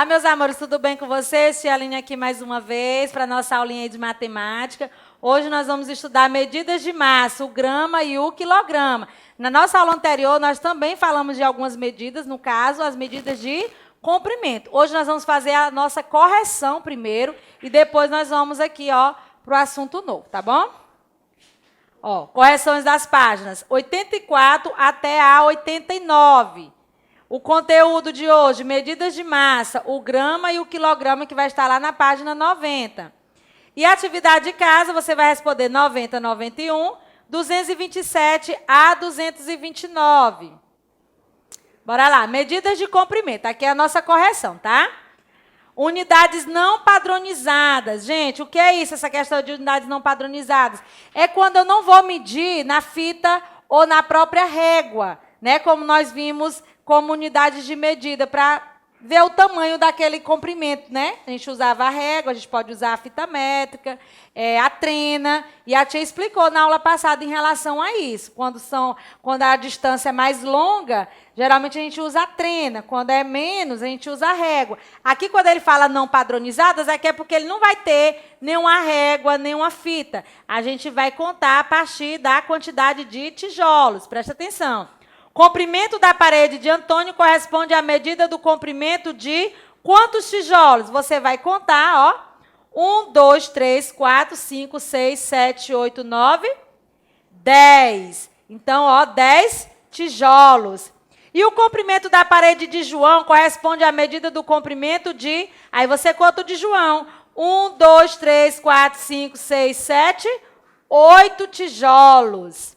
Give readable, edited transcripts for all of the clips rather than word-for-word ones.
Olá, meus amores, tudo bem com vocês? Tia Aline aqui mais uma vez para a nossa aulinha de matemática. Hoje nós vamos estudar medidas de massa, o grama e o quilograma. Na nossa aula anterior, nós também falamos de algumas medidas, no caso, as medidas de comprimento. Hoje nós vamos fazer a nossa correção primeiro e depois nós vamos aqui, ó, para o assunto novo, tá bom? Ó, correções das páginas 84 até a 89. O conteúdo de hoje, medidas de massa, o grama e o quilograma, que vai estar lá na página 90. E a atividade de casa, você vai responder 90 a 91, 227 a 229. Bora lá, medidas de comprimento. Aqui é a nossa correção, tá? Unidades não padronizadas. Gente, o que é isso, essa questão de unidades não padronizadas? É quando eu não vou medir na fita ou na própria régua, né? Como nós vimos como unidades de medida, para ver o tamanho daquele comprimento, né? A gente usava a régua, a gente pode usar a fita métrica, a trena, e a tia explicou na aula passada em relação a isso. Quando a distância é mais longa, geralmente a gente usa a trena, quando é menos, a gente usa a régua. Aqui, quando ele fala não padronizadas, é porque ele não vai ter nenhuma régua, nenhuma fita. A gente vai contar a partir da quantidade de tijolos, presta atenção. Comprimento da parede de Antônio corresponde à medida do comprimento de quantos tijolos? Você vai contar, ó. 1, 2, 3, 4, 5, 6, 7, 8, 9, 10. Então, ó, 10 tijolos. E o comprimento da parede de João corresponde à medida do comprimento de... Aí você conta o de João. 1, 2, 3, 4, 5, 6, 7, 8 tijolos.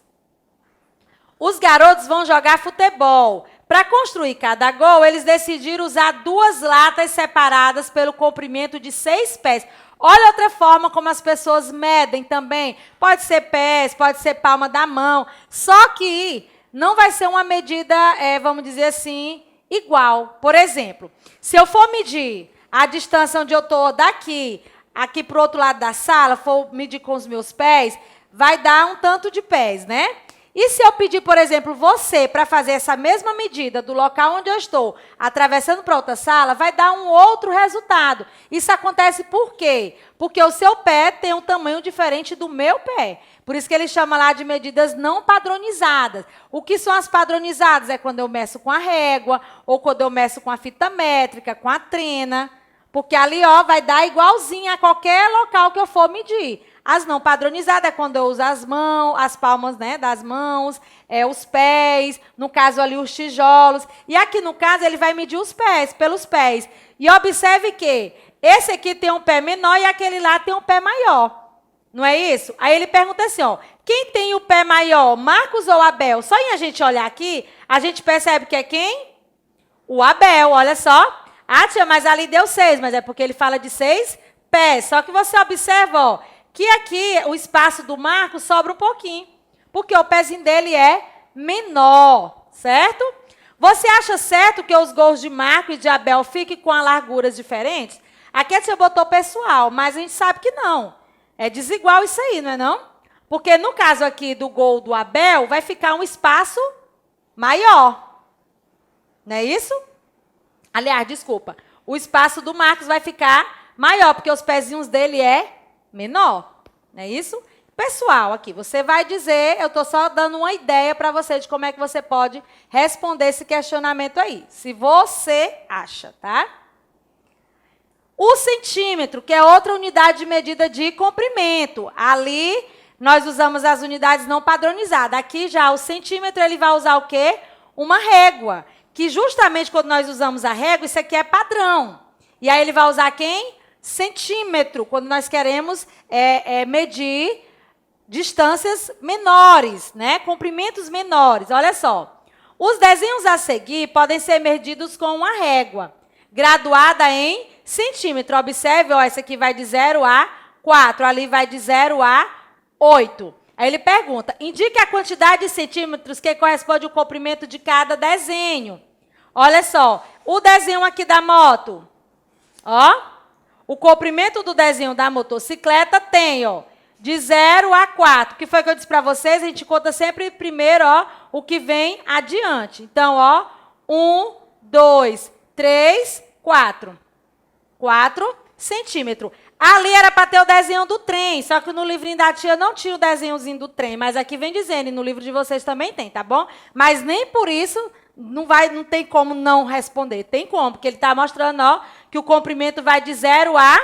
Os garotos vão jogar futebol. Para construir cada gol, eles decidiram usar 2 latas separadas pelo comprimento de 6 pés. Olha outra forma como as pessoas medem também. Pode ser pés, pode ser palma da mão. Só que não vai ser uma medida, vamos dizer assim, igual. Por exemplo, se eu for medir a distância onde eu estou daqui, aqui para o outro lado da sala, for medir com os meus pés, vai dar um tanto de pés, né? E se eu pedir, por exemplo, você para fazer essa mesma medida do local onde eu estou, atravessando para outra sala, vai dar um outro resultado. Isso acontece por quê? Porque o seu pé tem um tamanho diferente do meu pé. Por isso que ele chama lá de medidas não padronizadas. O que são as padronizadas? É quando eu meço com a régua, ou quando eu meço com a fita métrica, com a trena. Porque ali, ó, vai dar igualzinho a qualquer local que eu for medir. As não padronizadas é quando eu uso as mãos, as palmas, né, das mãos, os pés, no caso ali os tijolos. E aqui no caso ele vai medir os pés, pelos pés. E observe que esse aqui tem um pé menor e aquele lá tem um pé maior. Não é isso? Aí ele pergunta assim, ó, quem tem o pé maior, Marcos ou Abel? Só em a gente olhar aqui, a gente percebe que é quem? O Abel, olha só. Ah, tia, mas ali deu 6, mas é porque ele fala de 6 pés. Só que você observa, ó, que aqui o espaço do Marcos sobra um pouquinho, porque o pezinho dele é menor, certo? Você acha certo que os gols de Marcos e de Abel fiquem com larguras diferentes? Aqui a tia botou pessoal, mas a gente sabe que não. É desigual isso aí, não é não? Porque no caso aqui do gol do Abel, vai ficar um espaço maior. Não é isso? Aliás, desculpa. O espaço do Marcos vai ficar maior, porque os pezinhos dele é menor, não é isso? Pessoal, aqui, você vai dizer, eu estou só dando uma ideia para você de como é que você pode responder esse questionamento aí, se você acha, tá? O centímetro, que é outra unidade de medida de comprimento. Ali, nós usamos as unidades não padronizadas. Aqui já o centímetro, ele vai usar o quê? Uma régua, que justamente quando nós usamos a régua, isso aqui é padrão. E aí ele vai usar quem? Centímetro, quando nós queremos medir distâncias menores, né? Comprimentos menores. Olha só. Os desenhos a seguir podem ser medidos com uma régua, graduada em centímetro. Observe, ó, essa aqui vai de 0 a 4, ali vai de 0 a 8. Aí ele pergunta, indique a quantidade de centímetros que corresponde ao comprimento de cada desenho. Olha só, o desenho aqui da moto, ó. O comprimento do desenho da motocicleta tem, ó, de 0 a 4. O que foi que eu disse para vocês? A gente conta sempre primeiro, ó, o que vem adiante. Então, ó, 1, 2, 3, 4. 4 centímetros. Ali era para ter o desenho do trem, só que no livrinho da tia não tinha o desenhozinho do trem, mas aqui vem dizendo, e no livro de vocês também tem, tá bom? Mas nem por isso não tem como não responder. Tem como, porque ele está mostrando, ó, que o comprimento vai de 0 a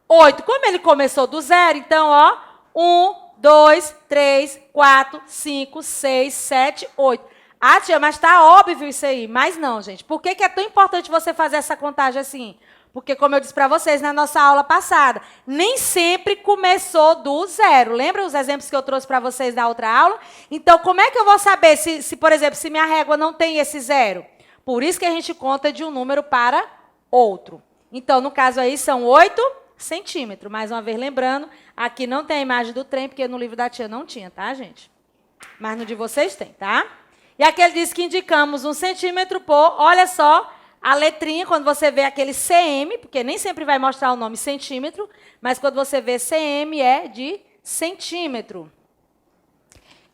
8. Como ele começou do 0, então, ó, 1, 2, 3, 4, 5, 6, 7, 8. Ah, tia, mas está óbvio isso aí. Mas não, gente. Por que é tão importante você fazer essa contagem assim? Porque, como eu disse para vocês na nossa aula passada, nem sempre começou do 0. Lembra os exemplos que eu trouxe para vocês na outra aula? Então, como é que eu vou saber se, por exemplo, se minha régua não tem esse 0? Por isso que a gente conta de um número para outro. Então, no caso aí, são 8 centímetros. Mais uma vez, lembrando, aqui não tem a imagem do trem, porque no livro da tia não tinha, tá, gente? Mas no de vocês tem, tá? E aqui ele diz que indicamos 1 centímetro por, olha só, a letrinha, quando você vê aquele cm, porque nem sempre vai mostrar o nome centímetro, mas quando você vê cm é de centímetro.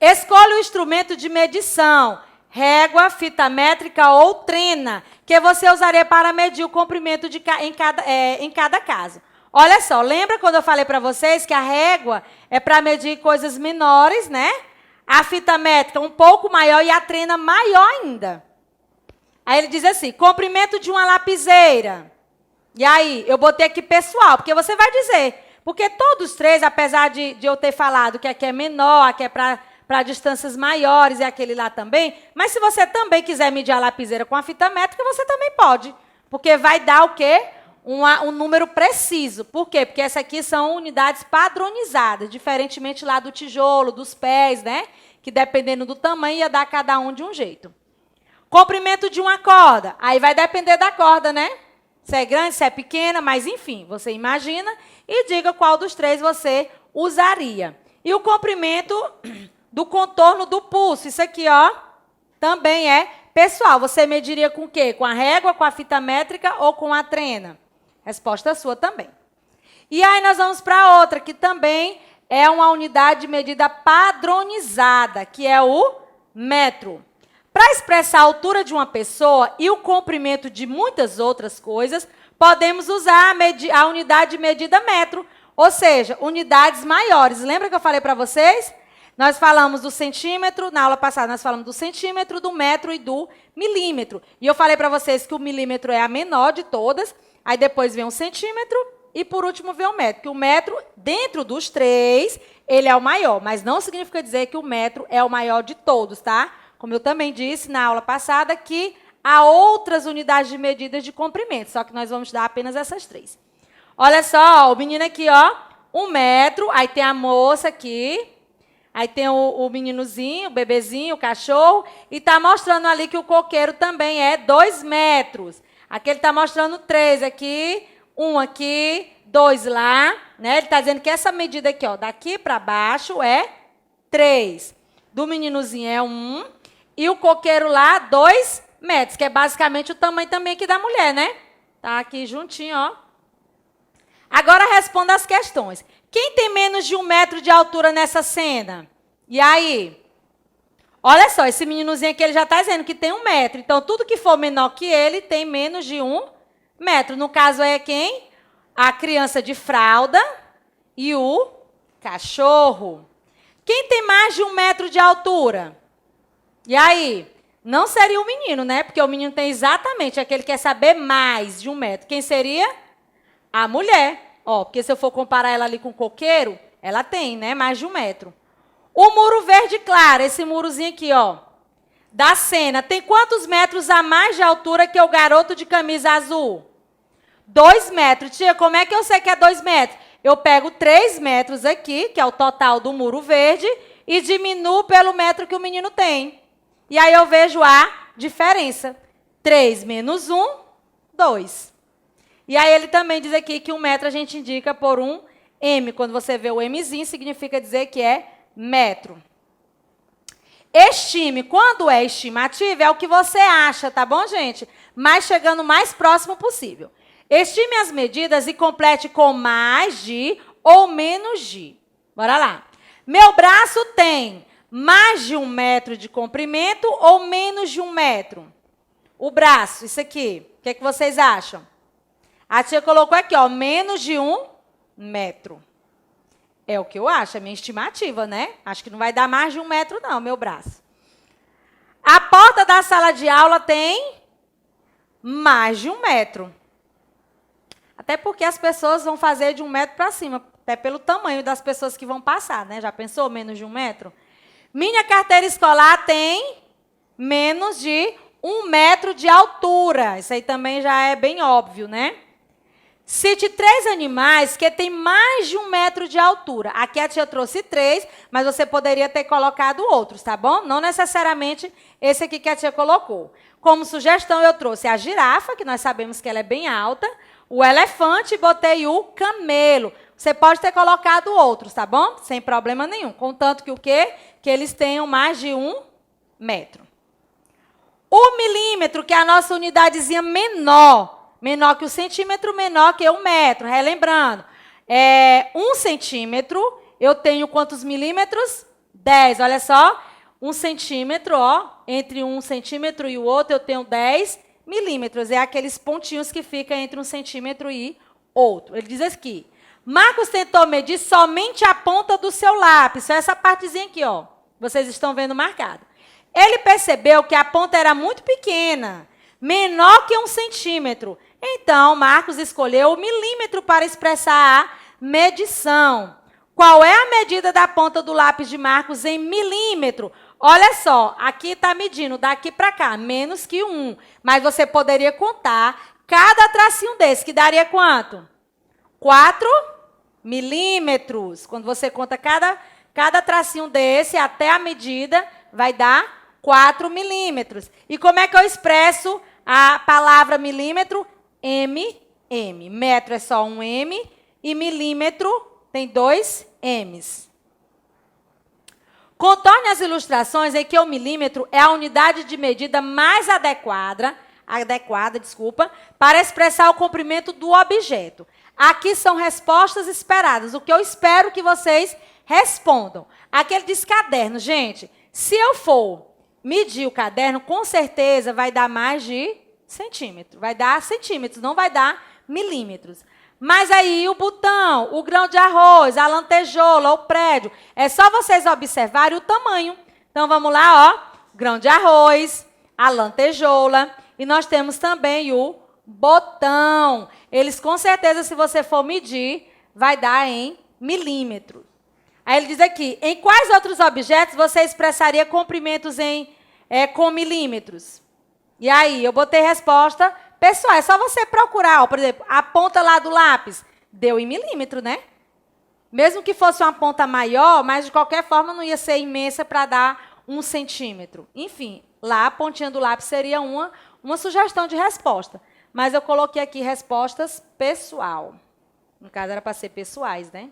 Escolha o instrumento de medição, régua, fita métrica ou trena, que você usaria para medir o comprimento em cada caso. Olha só, lembra quando eu falei para vocês que a régua é para medir coisas menores, né? A fita métrica um pouco maior e a trena maior ainda. Aí ele diz assim, comprimento de uma lapiseira. E aí, eu botei aqui pessoal, porque você vai dizer. Porque todos três, apesar de eu ter falado que aqui é menor, aqui é para distâncias maiores e aquele lá também, mas se você também quiser medir a lapiseira com a fita métrica, você também pode. Porque vai dar o quê? Um número preciso. Por quê? Porque essas aqui são unidades padronizadas, diferentemente lá do tijolo, dos pés, né? Que dependendo do tamanho ia dar cada um de um jeito. Comprimento de uma corda. Aí vai depender da corda, né? Se é grande, se é pequena, mas enfim, você imagina e diga qual dos três você usaria. E o comprimento do contorno do pulso. Isso aqui, ó, também é pessoal. Você mediria com o quê? Com a régua, com a fita métrica ou com a trena? Resposta sua também. E aí nós vamos para outra, que também é uma unidade de medida padronizada, que é o metro. Para expressar a altura de uma pessoa e o comprimento de muitas outras coisas, podemos usar a unidade de medida metro, ou seja, unidades maiores. Lembra que eu falei para vocês? Nós falamos do centímetro, na aula passada nós falamos do centímetro, do metro e do milímetro. E eu falei para vocês que o milímetro é a menor de todas, aí depois vem o centímetro e por último vem o metro. Que o metro, dentro dos três, ele é o maior, mas não significa dizer que o metro é o maior de todos, tá? Como eu também disse na aula passada, que há outras unidades de medidas de comprimento, só que nós vamos estudar apenas essas três. Olha só, ó, o menino aqui, ó, 1 metro, aí tem a moça aqui, aí tem o meninozinho, o bebezinho, o cachorro, e está mostrando ali que o coqueiro também é 2 metros. Aqui ele está mostrando 3 aqui, 1 aqui, 2 lá, né? Ele está dizendo que essa medida aqui, ó, daqui para baixo é 3. Do meninozinho é 1. E o coqueiro lá, 2 metros, que é basicamente o tamanho também aqui da mulher, né? Tá aqui juntinho, ó. Agora responda as questões. Quem tem menos de 1 metro de altura nessa cena? E aí? Olha só, esse meninozinho aqui, ele já está dizendo que tem 1 metro. Então, tudo que for menor que ele tem menos de 1 metro. No caso, é quem? A criança de fralda e o cachorro. Quem tem mais de 1 metro de altura? E aí? Não seria o menino, né? Porque o menino tem exatamente aquele que quer saber mais de 1 metro. Quem seria? A mulher. Ó, porque se eu for comparar ela ali com o coqueiro, ela tem, né? Mais de 1 metro. O muro verde claro, esse murozinho aqui, ó, da cena, tem quantos metros a mais de altura que o garoto de camisa azul? 2 metros. Tia, como é que eu sei que é 2 metros? Eu pego 3 metros aqui, que é o total do muro verde, e diminuo pelo metro que o menino tem. E aí eu vejo a diferença. 3 menos 1, 2. E aí ele também diz aqui que 1 metro a gente indica por um M. Quando você vê o Mzinho, significa dizer que é metro. Estime. Quando é estimativa, é o que você acha, tá bom, gente? Mas chegando o mais próximo possível. Estime as medidas e complete com mais de ou menos de. Bora lá. Meu braço tem mais de 1 metro de comprimento ou menos de 1 metro? O braço, isso aqui. O que é que vocês acham? A tia colocou aqui, ó, menos de 1 metro. É o que eu acho, é minha estimativa, né? Acho que não vai dar mais de 1 metro, não, meu braço. A porta da sala de aula tem mais de 1 metro. Até porque as pessoas vão fazer de 1 metro para cima, até pelo tamanho das pessoas que vão passar, né? Já pensou menos de 1 metro? Minha carteira escolar tem menos de 1 metro de altura. Isso aí também já é bem óbvio, né? Cite 3 animais que têm mais de 1 metro de altura. Aqui a tia trouxe 3, mas você poderia ter colocado outros, tá bom? Não necessariamente esse aqui que a tia colocou. Como sugestão, eu trouxe a girafa, que nós sabemos que ela é bem alta, o elefante e botei o camelo. Você pode ter colocado outros, tá bom? Sem problema nenhum. Contanto que o quê? Que eles tenham mais de 1 metro. O milímetro, que é a nossa unidadezinha menor que o centímetro, menor que 1 metro. Relembrando, 1 centímetro, eu tenho quantos milímetros? 10. Olha só, 1 centímetro, ó, entre 1 centímetro e o outro, eu tenho 10 milímetros. É aqueles pontinhos que ficam entre 1 centímetro e outro. Ele diz aqui, Marcos tentou medir somente a ponta do seu lápis. Só essa partezinha aqui, ó. Vocês estão vendo marcado. Ele percebeu que a ponta era muito pequena, menor que 1 centímetro. Então, Marcos escolheu o milímetro para expressar a medição. Qual é a medida da ponta do lápis de Marcos em milímetro? Olha só, aqui está medindo daqui para cá, menos que 1. Mas você poderia contar cada tracinho desse, que daria quanto? 4 milímetros. Quando você conta cada tracinho desse até a medida, vai dar 4 milímetros. E como é que eu expresso a palavra milímetro? M. Metro é só um M e milímetro tem 2 M's. Contorne as ilustrações em que o milímetro é a unidade de medida mais adequada, para expressar o comprimento do objeto. Aqui são respostas esperadas, o que eu espero que vocês respondam. Aqui ele diz caderno. Gente, se eu for medir o caderno, com certeza vai dar mais de centímetro. Vai dar centímetros, não vai dar milímetros. Mas aí o botão, o grão de arroz, a lantejoula, o prédio, é só vocês observarem o tamanho. Então, vamos lá, ó. Grão de arroz, a lantejoula. E nós temos também o botão. Eles, com certeza, se você for medir, vai dar em milímetros. Aí ele diz aqui, em quais outros objetos você expressaria comprimentos com milímetros? E aí, eu botei resposta. Pessoal, é só você procurar, ó, por exemplo, a ponta lá do lápis, deu em milímetro, né? Mesmo que fosse uma ponta maior, mas de qualquer forma não ia ser imensa para dar 1 centímetro. Enfim, lá a pontinha do lápis seria uma sugestão de resposta. Mas eu coloquei aqui respostas pessoal. No caso, era para ser pessoais, né?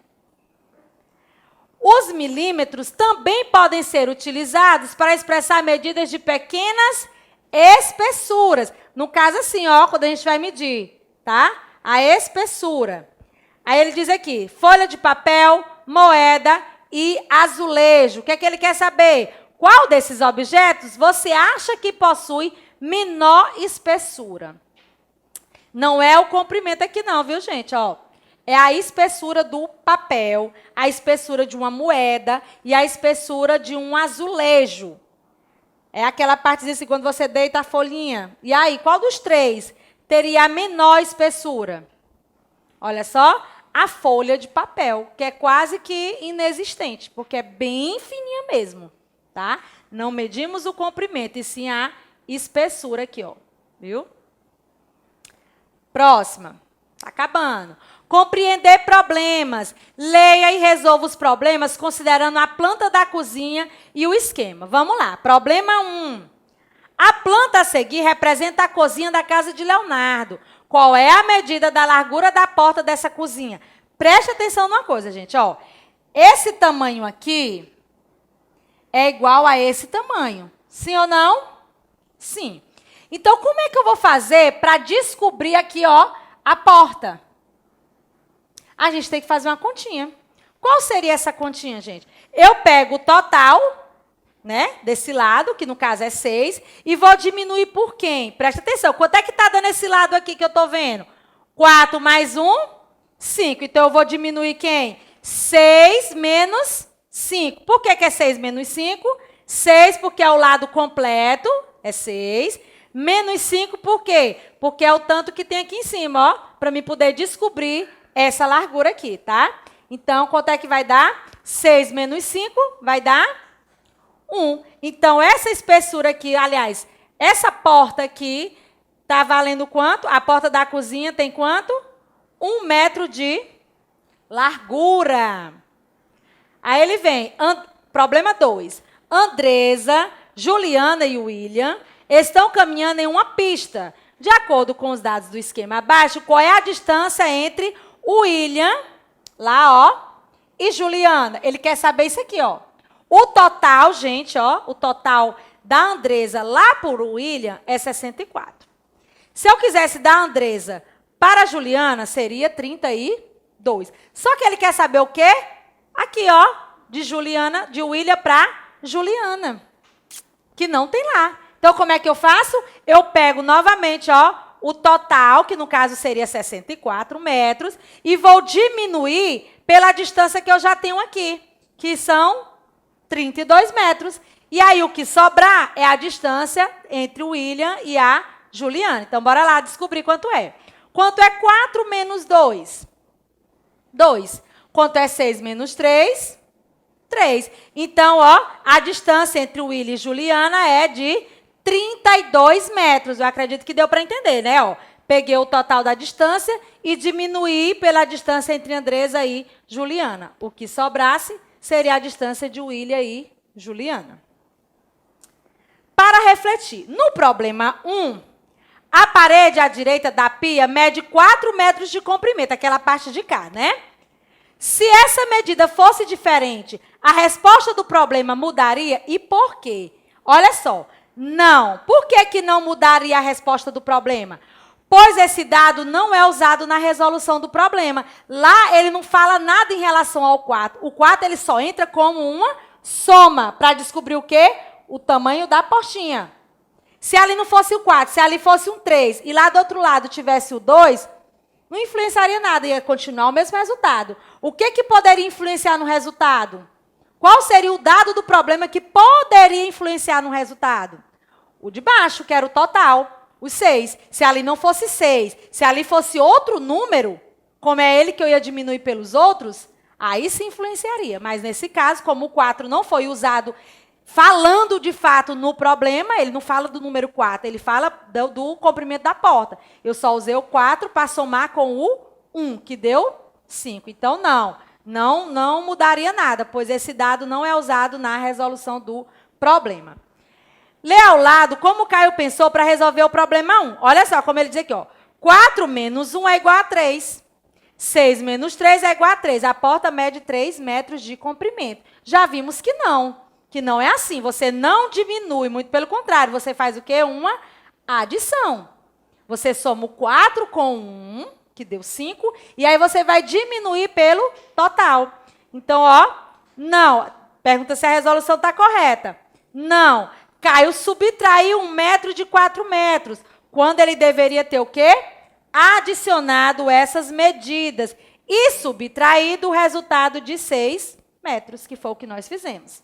Os milímetros também podem ser utilizados para expressar medidas de pequenas espessuras. No caso, assim, ó, quando a gente vai medir, tá? A espessura. Aí ele diz aqui, folha de papel, moeda e azulejo. O que é que ele quer saber? Qual desses objetos você acha que possui menor espessura? Não é o comprimento aqui não, viu, gente? Ó, é a espessura do papel, a espessura de uma moeda e a espessura de um azulejo. É aquela partezinha assim, quando você deita a folhinha. E aí, qual dos 3 teria a menor espessura? Olha só, a folha de papel, que é quase que inexistente, porque é bem fininha mesmo, tá? Não medimos o comprimento, e sim a espessura aqui, ó. Viu? Próxima. Tá acabando. Compreender problemas. Leia e resolva os problemas considerando a planta da cozinha e o esquema. Vamos lá. Problema 1. A planta a seguir representa a cozinha da casa de Leonardo. Qual é a medida da largura da porta dessa cozinha? Preste atenção numa coisa, gente. Ó, esse tamanho aqui é igual a esse tamanho. Sim ou não? Sim. Então, como é que eu vou fazer para descobrir aqui, ó, a porta? A gente tem que fazer uma continha. Qual seria essa continha, gente? Eu pego o total, né, desse lado, que no caso é 6, e vou diminuir por quem? Presta atenção, quanto é que está dando esse lado aqui que eu estou vendo? 4 mais 1, 5. Então, eu vou diminuir quem? 6 menos 5. Por que é 6 menos 5? 6 porque é o lado completo, é 6. Menos 5 por quê? Porque é o tanto que tem aqui em cima, ó, para mim poder descobrir essa largura aqui, tá? Então, quanto é que vai dar? 6 menos 5 vai dar 1. Então, essa espessura aqui, aliás, essa porta aqui, tá valendo quanto? A porta da cozinha tem quanto? 1 metro de largura. Aí ele vem, problema 2. Andresa, Juliana e William estão caminhando em uma pista. De acordo com os dados do esquema abaixo, qual é a distância entre o William, lá, ó, e Juliana? Ele quer saber isso aqui, ó. O total, gente, ó, o total da Andresa lá por William é 64. Se eu quisesse da Andresa para a Juliana, seria 32. Só que ele quer saber o quê? Aqui, ó, de Juliana, de William para Juliana, que não tem lá. Então, como é que eu faço? Eu pego novamente, ó, o total, que no caso seria 64 metros, e vou diminuir pela distância que eu já tenho aqui, que são 32 metros. E aí, o que sobrar é a distância entre o William e a Juliana. Então, bora lá descobrir quanto é. Quanto é 4 menos 2? 2. Quanto é 6 menos 3? 3. Então, ó, a distância entre o William e Juliana é de 32 metros. Eu acredito que deu para entender, né? Ó, peguei o total da distância e diminuí pela distância entre Andresa e Juliana. O que sobrasse seria a distância de William e Juliana. Para refletir, no problema 1, a parede à direita da pia mede 4 metros de comprimento, aquela parte de cá, né? Se essa medida fosse diferente, a resposta do problema mudaria e por quê? Olha só, não. Por que que não mudaria a resposta do problema? Pois esse dado não é usado na resolução do problema. Lá ele não fala nada em relação ao 4. O 4 ele só entra como uma soma para descobrir o quê? O tamanho da portinha. Se ali não fosse o 4, se ali fosse um 3 e lá do outro lado tivesse o 2, não influenciaria nada, ia continuar o mesmo resultado. O que poderia influenciar no resultado? Qual seria o dado do problema que poderia influenciar no resultado? O de baixo, que era o total, os 6. Se ali não fosse 6, se ali fosse outro número, como é ele que eu ia diminuir pelos outros, aí sim influenciaria. Mas nesse caso, como o 4 não foi usado falando de fato no problema, ele não fala do número 4, ele fala do comprimento da porta. Eu só usei o 4 para somar com o 1, que deu 5. Então, não mudaria nada, pois esse dado não é usado na resolução do problema. Lê ao lado como o Caio pensou para resolver o problema 1. Olha só como ele diz aqui, ó. 4 menos 1 é igual a 3. 6 menos 3 é igual a 3. A porta mede 3 metros de comprimento. Já vimos que não é assim. Você não diminui, muito pelo contrário. Você faz o quê? Uma adição. Você soma o 4 com 1, que deu 5, e aí você vai diminuir pelo total. Então, ó, não. Pergunta se a resolução está correta. Não. Caio subtraiu 1 metro de 4 metros, quando ele deveria ter o quê? Adicionado essas medidas e subtraído o resultado de 6 metros, que foi o que nós fizemos.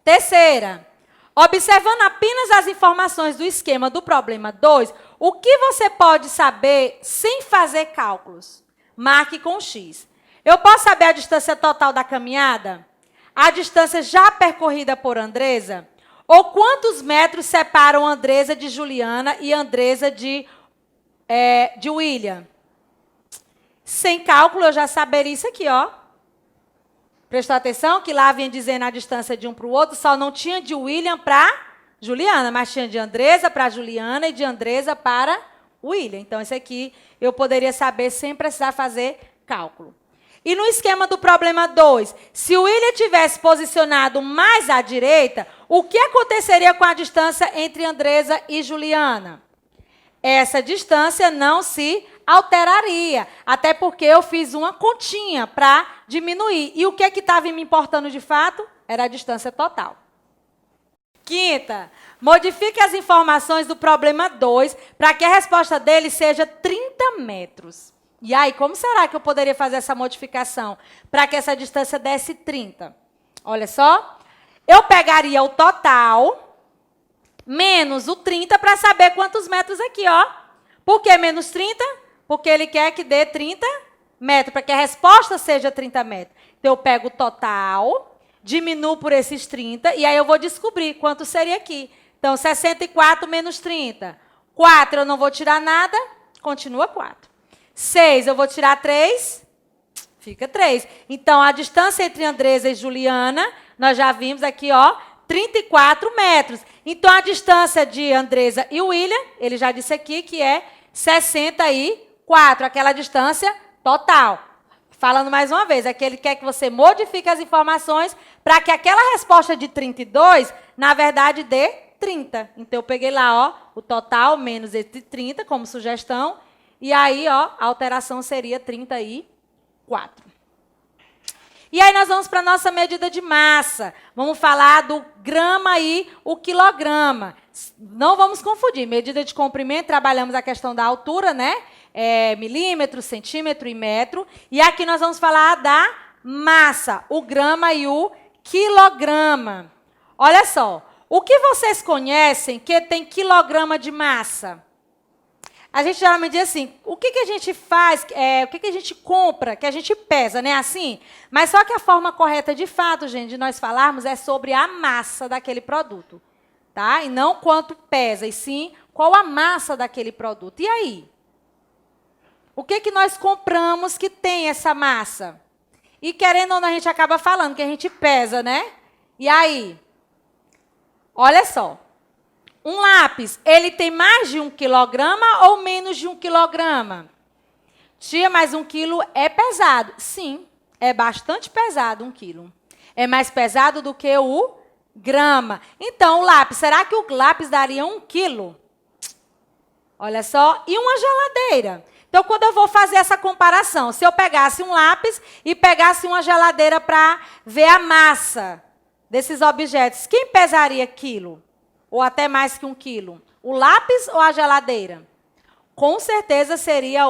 Terceira, observando apenas as informações do esquema do problema 2, o que você pode saber sem fazer cálculos? Marque com X. Eu posso saber a distância total da caminhada? A distância já percorrida por Andresa? Ou quantos metros separam Andresa de Juliana e Andresa de William? Sem cálculo, eu já saberia isso aqui, ó. Prestou atenção que lá vinha dizendo a distância de um para o outro, só não tinha de William para Juliana, mas tinha de Andresa para Juliana e de Andresa para William. Então, esse aqui eu poderia saber sem precisar fazer cálculo. E no esquema do problema 2, se o William tivesse posicionado mais à direita, o que aconteceria com a distância entre Andresa e Juliana? Essa distância não se alteraria, até porque eu fiz uma continha para diminuir. E o que estava me importando de fato? Era a distância total. Quinta, modifique as informações do problema 2 para que a resposta dele seja 30 metros. E aí, como será que eu poderia fazer essa modificação para que essa distância desse 30? Olha só, eu pegaria o total menos o 30 para saber quantos metros aqui, ó. Por que menos 30? Porque ele quer que dê 30 metros, para que a resposta seja 30 metros. Então, eu pego o total, diminuo por esses 30, e aí eu vou descobrir quanto seria aqui. Então, 64 menos 30. 4, eu não vou tirar nada, continua 4. 6, eu vou tirar 3, fica 3. Então, a distância entre Andresa e Juliana, nós já vimos aqui, ó, 34 metros. Então, a distância de Andresa e William, ele já disse aqui que é 64, aquela distância total. Falando mais uma vez, aqui ele quer que você modifique as informações para que aquela resposta de 32, na verdade, dê 30. Então, eu peguei lá, ó, o total menos esse 30 como sugestão. E aí, ó, a alteração seria 34. E aí, nós vamos para a nossa medida de massa. Vamos falar do grama e o quilograma. Não vamos confundir. Medida de comprimento, trabalhamos a questão da altura, né? Milímetro, centímetro e metro. E aqui nós vamos falar da massa, o grama e o quilograma. Olha só, o que vocês conhecem que tem quilograma de massa? A gente geralmente diz assim, o que a gente faz, o que a gente compra, que a gente pesa, né? Assim? Mas só que a forma correta, de fato, gente, de nós falarmos é sobre a massa daquele produto. Tá? E não quanto pesa, e sim qual a massa daquele produto. E aí? O que nós compramos que tem essa massa? E querendo ou não, a gente acaba falando que a gente pesa, né? E aí? Olha só. Um lápis, ele tem mais de 1 quilograma ou menos de 1 quilograma? Tia, mas 1 quilo é pesado. Sim, é bastante pesado 1 quilo. É mais pesado do que o grama. Então, o lápis, será que o lápis daria 1 quilo? Olha só, e uma geladeira? Então, quando eu vou fazer essa comparação, se eu pegasse um lápis e pegasse uma geladeira para ver a massa desses objetos, quem pesaria quilo? Ou até mais que 1 quilo? O lápis ou a geladeira? Com certeza seria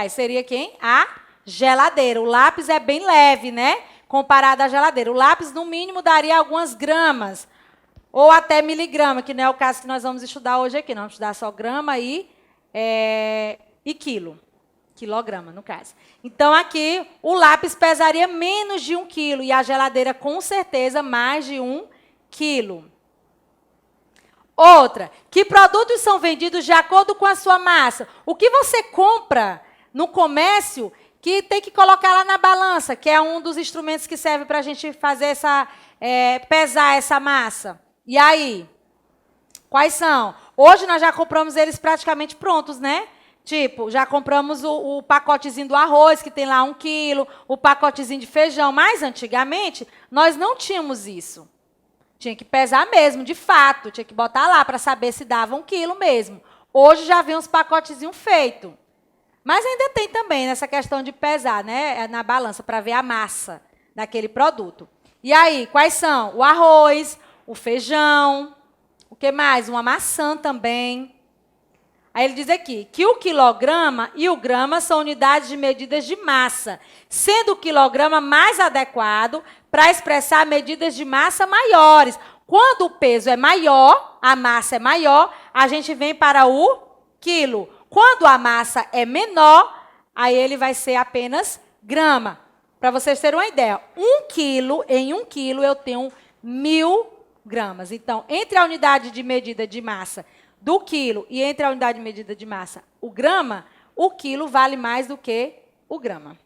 seria quem? A geladeira. O lápis é bem leve, né? Comparado à geladeira. O lápis, no mínimo, daria algumas gramas. Ou até miligrama, que não é o caso que nós vamos estudar hoje aqui. Nós vamos estudar só grama e quilo. Quilograma, no caso. Então, aqui, o lápis pesaria menos de 1 quilo. E a geladeira, com certeza, mais de 1 quilo. Outra, que produtos são vendidos de acordo com a sua massa? O que você compra no comércio que tem que colocar lá na balança, que é um dos instrumentos que serve para a gente fazer pesar essa massa. E aí? Quais são? Hoje nós já compramos eles praticamente prontos, né? Tipo, já compramos o pacotezinho do arroz, que tem lá 1 quilo, o pacotezinho de feijão. Mas, antigamente, nós não tínhamos isso. Tinha que pesar mesmo, de fato. Tinha que botar lá para saber se dava 1 quilo mesmo. Hoje já vem uns pacotezinhos feitos. Mas ainda tem também nessa questão de pesar, né? Na balança, para ver a massa daquele produto. E aí, quais são? O arroz, o feijão, o que mais? Uma maçã também. Aí ele diz aqui que o quilograma e o grama são unidades de medidas de massa, sendo o quilograma mais adequado para expressar medidas de massa maiores. Quando o peso é maior, a massa é maior, a gente vem para o quilo. Quando a massa é menor, aí ele vai ser apenas grama. Para vocês terem uma ideia, 1 quilo, em 1 quilo eu tenho 1000 gramas. Então, entre a unidade de medida de massa do quilo e entre a unidade de medida de massa, o grama, o quilo vale mais do que o grama.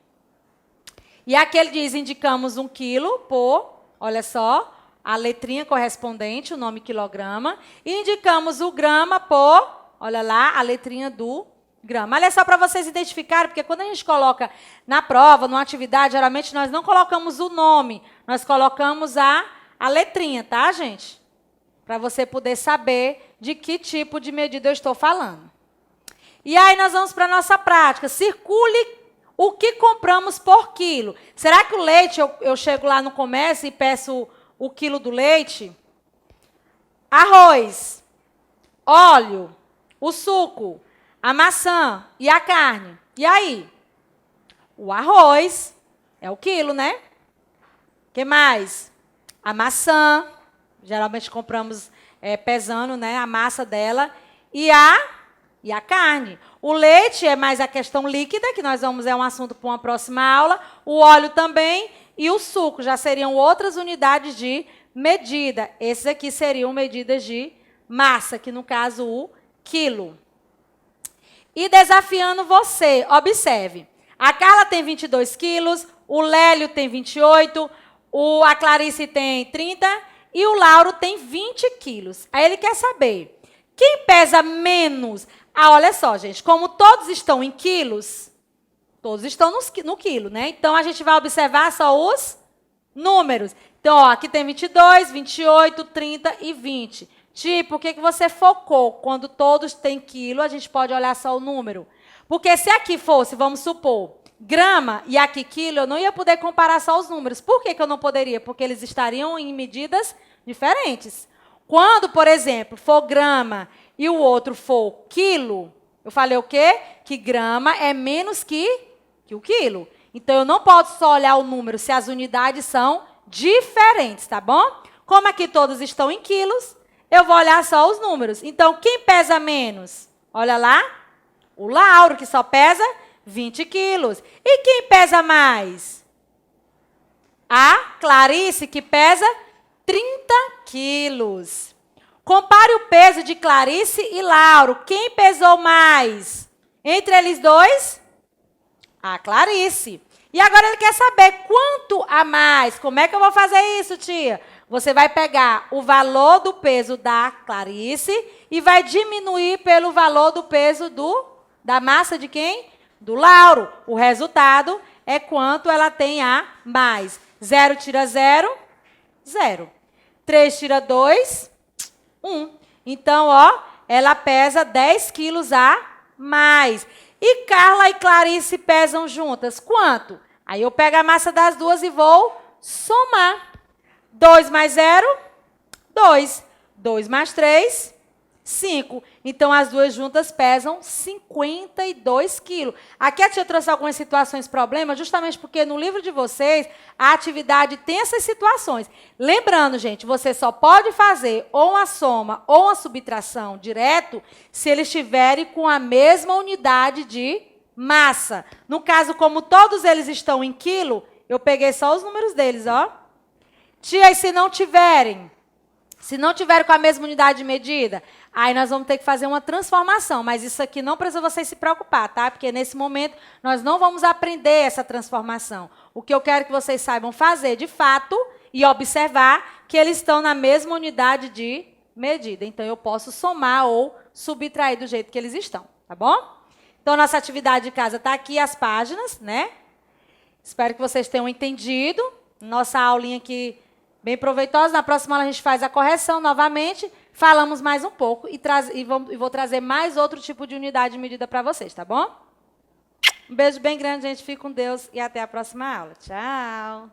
E aqui ele diz, indicamos 1 quilo por, olha só, a letrinha correspondente, o nome quilograma, e indicamos o grama por, olha lá, a letrinha do grama. Olha só para vocês identificarem, porque quando a gente coloca na prova, numa atividade, geralmente nós não colocamos o nome, nós colocamos a letrinha, tá, gente? Para você poder saber de que tipo de medida eu estou falando. E aí nós vamos para a nossa prática. Circule o que compramos por quilo. Será que o leite, eu chego lá no comércio e peço o quilo do leite? arroz, óleo, o suco, a maçã e a carne. E aí? O arroz é o quilo, né? O que mais? A maçã, geralmente compramos pesando, né, a massa dela. E a carne. O leite é mais a questão líquida, que nós vamos, é um assunto para uma próxima aula. O óleo também. E o suco já seriam outras unidades de medida. Esses aqui seriam medidas de massa, que no caso o quilo. E desafiando você, observe. A Carla tem 22 quilos, o Lélio tem 28, a Clarice tem 30 e o Lauro tem 20 quilos. Aí ele quer saber, quem pesa menos? Ah, olha só, gente, como todos estão em quilos, todos estão no quilo, né? Então, a gente vai observar só os números. Então, ó, aqui tem 22, 28, 30 e 20. Tipo, o que você focou? Quando todos têm quilo, a gente pode olhar só o número. Porque se aqui fosse, vamos supor, grama e aqui quilo, eu não ia poder comparar só os números. Por que eu não poderia? Porque eles estariam em medidas diferentes. Quando, por exemplo, for grama e o outro for quilo, eu falei o quê? Que grama é menos que o quilo. Então, eu não posso só olhar o número se as unidades são diferentes, tá bom? Como aqui todos estão em quilos, eu vou olhar só os números. Então, quem pesa menos? Olha lá, o Lauro, que só pesa 20 quilos. E quem pesa mais? A Clarice, que pesa 30 quilos. Compare o peso de Clarice e Lauro. Quem pesou mais? Entre eles dois? A Clarice. E agora ele quer saber quanto a mais. Como é que eu vou fazer isso, tia? Você vai pegar o valor do peso da Clarice e vai diminuir pelo valor do peso da massa de quem? Do Lauro. O resultado é quanto ela tem a mais. 0 tira 0, 0. 3 tira 2, 1. Então, ó, ela pesa 10 quilos a mais. E Carla e Clarice pesam juntas. Quanto? Aí eu pego a massa das duas e vou somar. 2 mais 0, 2. 2 mais 3, 5. Então, as duas juntas pesam 52 quilos. Aqui a tia trouxe algumas situações, problemas, justamente porque no livro de vocês, a atividade tem essas situações. Lembrando, gente, você só pode fazer ou uma soma ou uma subtração direto se eles estiverem com a mesma unidade de massa. No caso, como todos eles estão em quilo, eu peguei só os números deles, ó. Tia, e se não tiverem com a mesma unidade de medida, aí nós vamos ter que fazer uma transformação. Mas isso aqui não precisa vocês se preocupar, tá? Porque nesse momento nós não vamos aprender essa transformação. O que eu quero que vocês saibam fazer, de fato, e observar que eles estão na mesma unidade de medida. Então, eu posso somar ou subtrair do jeito que eles estão, tá bom? Então, nossa atividade de casa está aqui, as páginas, né? Espero que vocês tenham entendido. Nossa aulinha aqui bem proveitosa. Na próxima aula a gente faz a correção novamente, falamos mais um pouco e vou trazer mais outro tipo de unidade de medida para vocês, tá bom? Um beijo bem grande, gente. Fique com Deus e até a próxima aula. Tchau!